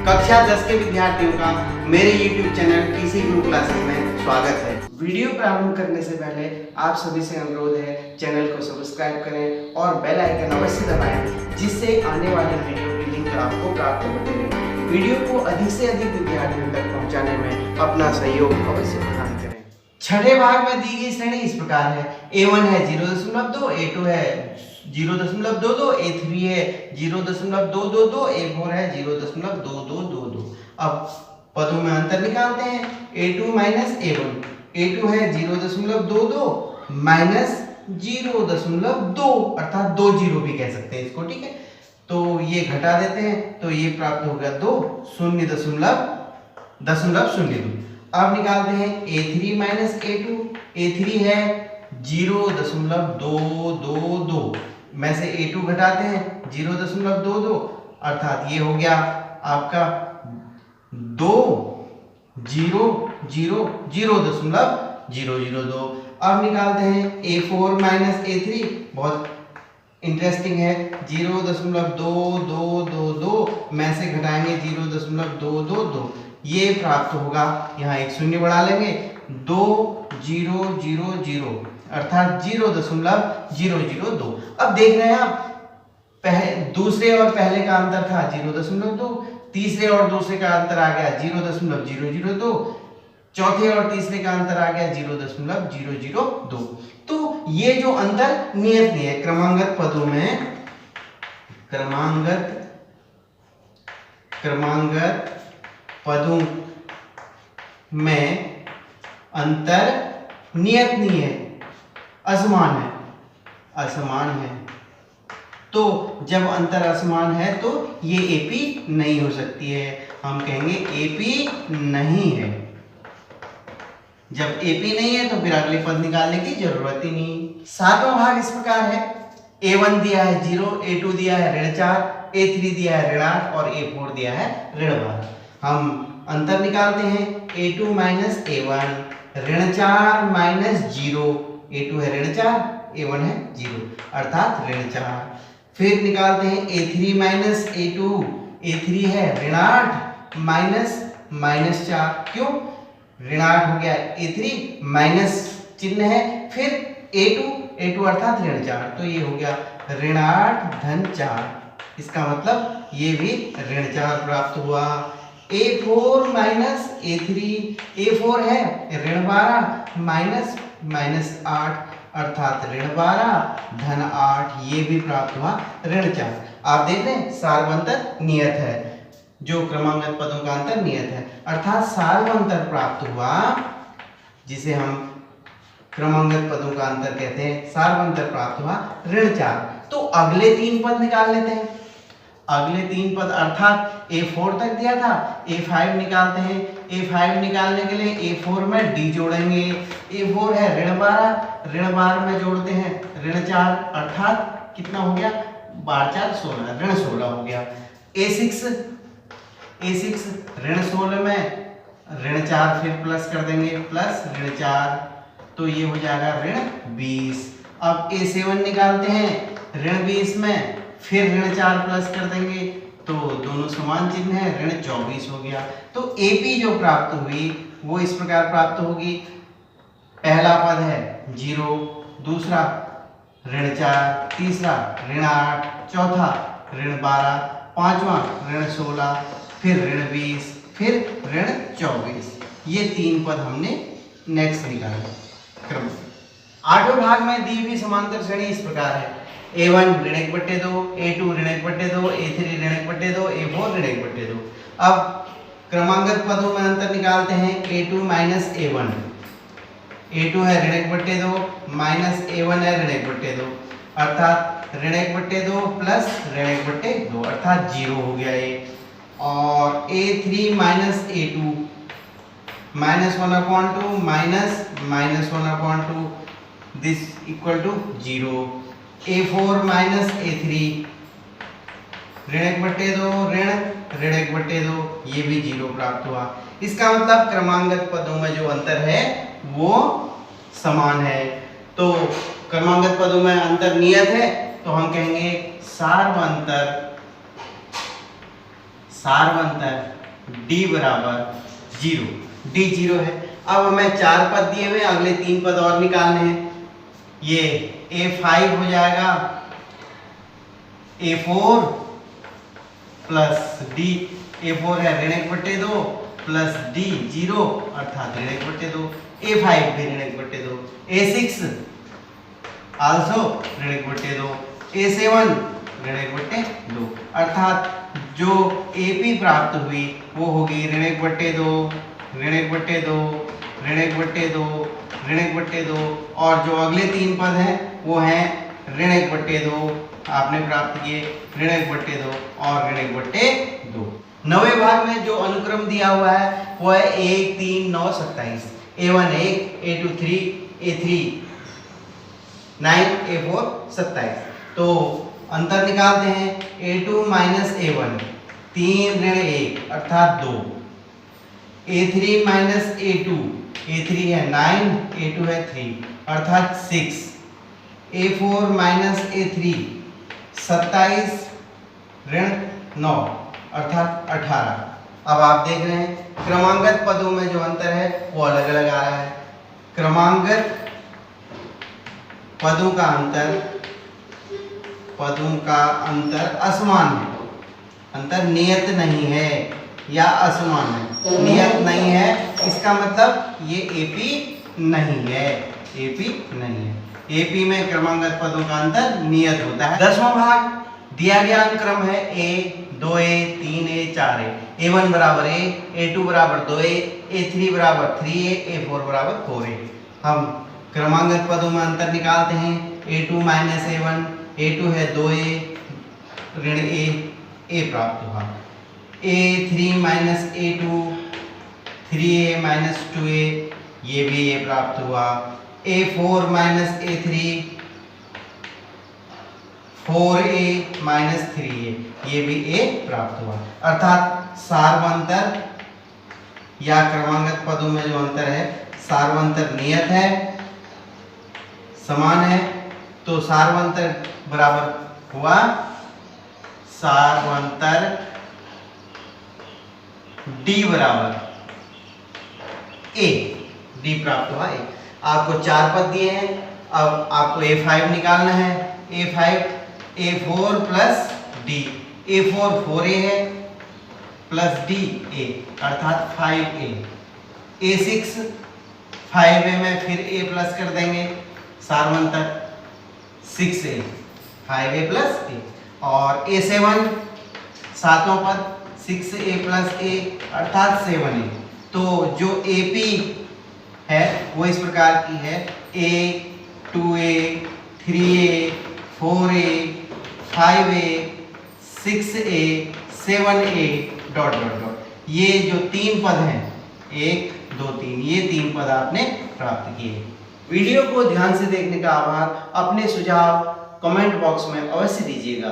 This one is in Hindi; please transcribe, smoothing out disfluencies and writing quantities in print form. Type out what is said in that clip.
कक्षा 10 के विद्यार्थियों का मेरे YouTube चैनल PC गुरु क्लासेस में स्वागत है। वीडियो प्रारंभ करने से पहले आप सभी से अनुरोध है, चैनल को सब्सक्राइब करें और बेल आइकन अवश्य दबाएं, जिससे आने वाले वीडियो की लिंक आपको प्राप्त होती रहे। वीडियो को अधिक से अधिक विद्यार्थियों तक पहुंचाने में अपना सहयोग अवश्य प्रदान करें। छठे भाग में दी गई श्रेणी इस प्रकार है। A1 है 0.2, A2 है 0.22, A3 है 0.222, A4 है 0.2222। अब पदों में अंतर निकालते हैं। A2 माइनस A1, A2 है 0.22 माइनस 0.2, अर्थात 2 जीरो भी कह सकते हैं इसको, ठीक है। तो ये घटा देते हैं तो ये प्राप्त हो गया 2, 0.02। अब निकालते हैं A3 माइनस A2, A3 है 0.222 में से A2 घटाते हैं 0.22, अर्थात ये हो गया आपका 2, 0, 0, 0.002। अब निकालते हैं A4 माइनस A3, बहुत इंटरेस्टिंग है, 0.2222 में से घटाएंगे 0.222, ये प्राप्त होगा, यहाँ एक शून्य बढ़ा लेंगे, 2, 0, 0, 0, अर्थात 0.002। अब देख रहे हैं आप, दूसरे और पहले का अंतर था 0.2, तीसरे और दूसरे का अंतर आ गया 0.002, चौथे और तीसरे का अंतर आ गया 0.002। तो ये जो अंतर नियत नहीं है, क्रमांगत पदों में अंतर नियत नहीं है, असमान है। तो जब अंतर असमान है तो ये एपी नहीं हो सकती है, हम कहेंगे एपी नहीं है। जब एपी नहीं है तो फिर अगले पद निकालने की जरूरत ही नहीं। सातवां भाग इस प्रकार है। A1 दिया है 0, A2 दिया है ऋण 4, A3 दिया है ऋण 8 और A4 दिया है ऋण 12। हम अंतर निकालते हैं। A2 माइनस A1, ऋण 4 माइनस 0, A2 है ऋण 4, A1 है 0, अर्थात ऋण 4। फिर निकालते हैं A3 माइनस A2, A3 है ऋण 8 माइनस 4, क्यों? ऋण 8 हो गया A3, माइनस चिन्ह है, फिर A2 अर्थात ऋण 4, तो ये हो गया ऋण 8 धन 4, इसका मतलब ये भी ऋण 4 प्राप्त हुआ। A4 माइनस A3, A4 है ऋण 12 माइनस 8, अर्थात ऋण 12 धन 8, ये भी प्राप्त हुआ ऋण 4। आप देख रहे हैं सार्वंतर नियत है, जो क्रमांगत पदों का अंतर नियत है, अर्थात सार्वंतर प्राप्त हुआ, जिसे हम क्रमांगत पदों का अंतर कहते हैं, सार्वंतर प्राप्त हुआ ऋण 4। तो अगले 3 पद निकाल लेते हैं। अगले 3 पद अर्थात A4 तक दिया था, A5 निकालते हैं। A5 निकालने के लिए A4 में D जोड़ेंगे। A4 है ऋण 12 में जोड़ते हैं ऋण 4, अर्थात कितना हो गया, 12 4 16, ऋण 16 हो गया। A6 ऋण 16 में ऋण 4 फिर प्लस कर देंगे, प्लस ऋण 4, तो ये हो जाएगा ऋण 20। अब A7 निकालते हैं, ऋण 20 में फिर ऋण 4 प्लस कर देंगे, तो दोनों समान चिन्ह है, ऋण 24 हो गया। तो एपी जो प्राप्त हुई वो इस प्रकार प्राप्त होगी। पहला पद है 0, दूसरा ऋण 4, तीसरा ऋण 8, चौथा ऋण 12, पांचवा ऋण 16, फिर ऋण 20, फिर ऋण 24। ये 3 पद हमने नेक्स्ट निकाले क्रम। आठवें भाग में दी हुई समांतर श्रेणी इस प्रकार है। A1 ऋण 1/2, A2 ऋण 1/2, A3 ऋण 1/2, A4 ऋण 1/2। अब क्रमांगत पदों में अंतर निकालते हैं। A2 माइनस A1, A2 है ऋण 1/2 माइनस A1 है ऋण 1/2, अर्थात ऋण 1/2 प्लस ऋण 1/2, अर्थात 0 हो गया ये। और A3 minus A2, -1/2 minus -1/2, this equal to 0। A4 minus A3, ऋण 1/2 ऋण 1/2, ये भी 0 प्राप्त हुआ। इसका मतलब क्रमांगत पदों में जो अंतर है वो समान है। तो क्रमांगत पदों में अंतर नियत है, तो हम कहेंगे सार्वंतर डी बराबर 0, डी 0 है। अब हमें 4 पद दिए हुए, अगले 3 पद और निकालने हैं। ये A5 हो जाएगा A4 प्लस डी, A4 है ऋण 1/2 प्लस डी 0 अर्थात ऋण 1/2, A5 भी ऋण 1/2, A6 आल्सो ऋण 1/2, A7 ऋण 1/2 अर्थात जो AP प्राप्त हुई वो होगी ऋण 1/2, ऋण 1/2, ऋण 1/2, ऋण 1/2 और जो अगले 3 पद हैं वो हैं ऋण 1/2 आपने प्राप्त किए, ऋण 1/2 और ऋण 1/2। 9वें भाग में जो अनुक्रम दिया हुआ है वो है 1, 3, 9, 27, A1 1, A2 3, A3 9, A4 27। तो अंतर निकालते हैं, A2 माइनस A1 3 ऋण 1 अर्थात 2, A3 माइनस A2, A3 है 9, A2 है 3 अर्थात 6, A4 माइनस A3 27 ऋण 9 अर्थात 18। अब आप देख रहे हैं क्रमांगत पदों में जो अंतर है वो अलग अलग आ रहा है। क्रमांगत पदों का अंतर असमान है, अंतर नियत नहीं है या असमान है। नियत नहीं है इसका मतलब ये AP नहीं है, AP नहीं है। AP में क्रमांगत पदों का अंतर नियत होता है। 10वां भाग दिया गया अनुक्रम है A 2A 3A 4A, A1 बराबर A, A2 बराबर 2A, A3 बराबर 3A, A4 बराबर 4A। हम क्रमांगत पदों में अंतर निकालते हैं। A2 माइनस A1, A2 है 2A ऋण A प्राप्त हुआ। A3 minus A2 3A minus 2A, ये भी A प्राप्त हुआ। A4 minus A3 4A minus 3A, ये भी A प्राप्त हुआ। अर्थात सार्वंतर या क्रमांगत पदों में जो अंतर है सार्वंतर नियत है, समान है, तो सार्वंतर बराबर हुआ सार्वंतर D बराबर A, D प्राप्त हुआ A। आपको 4 पद दिए हैं, अब आपको A5 निकालना है। A5 A4 plus D, A4 4A है प्लस D A अर्थात 5A। A6 5A में फिर A प्लस कर देंगे, सार्वंतर 6A 5A प्लस A। और A7 सातवां पद 6A प्लस A अर्थात 7A। तो जो AP है वो इस प्रकार की है A 2A 3A 4A 5A 6A 7A dot dot dot. ये जो 3 पद हैं 1 2 3, ये 3 पद आपने प्राप्त किए। वीडियो को ध्यान से देखने का आभार। अपने सुझाव कमेंट बॉक्स में अवश्य दीजिएगा।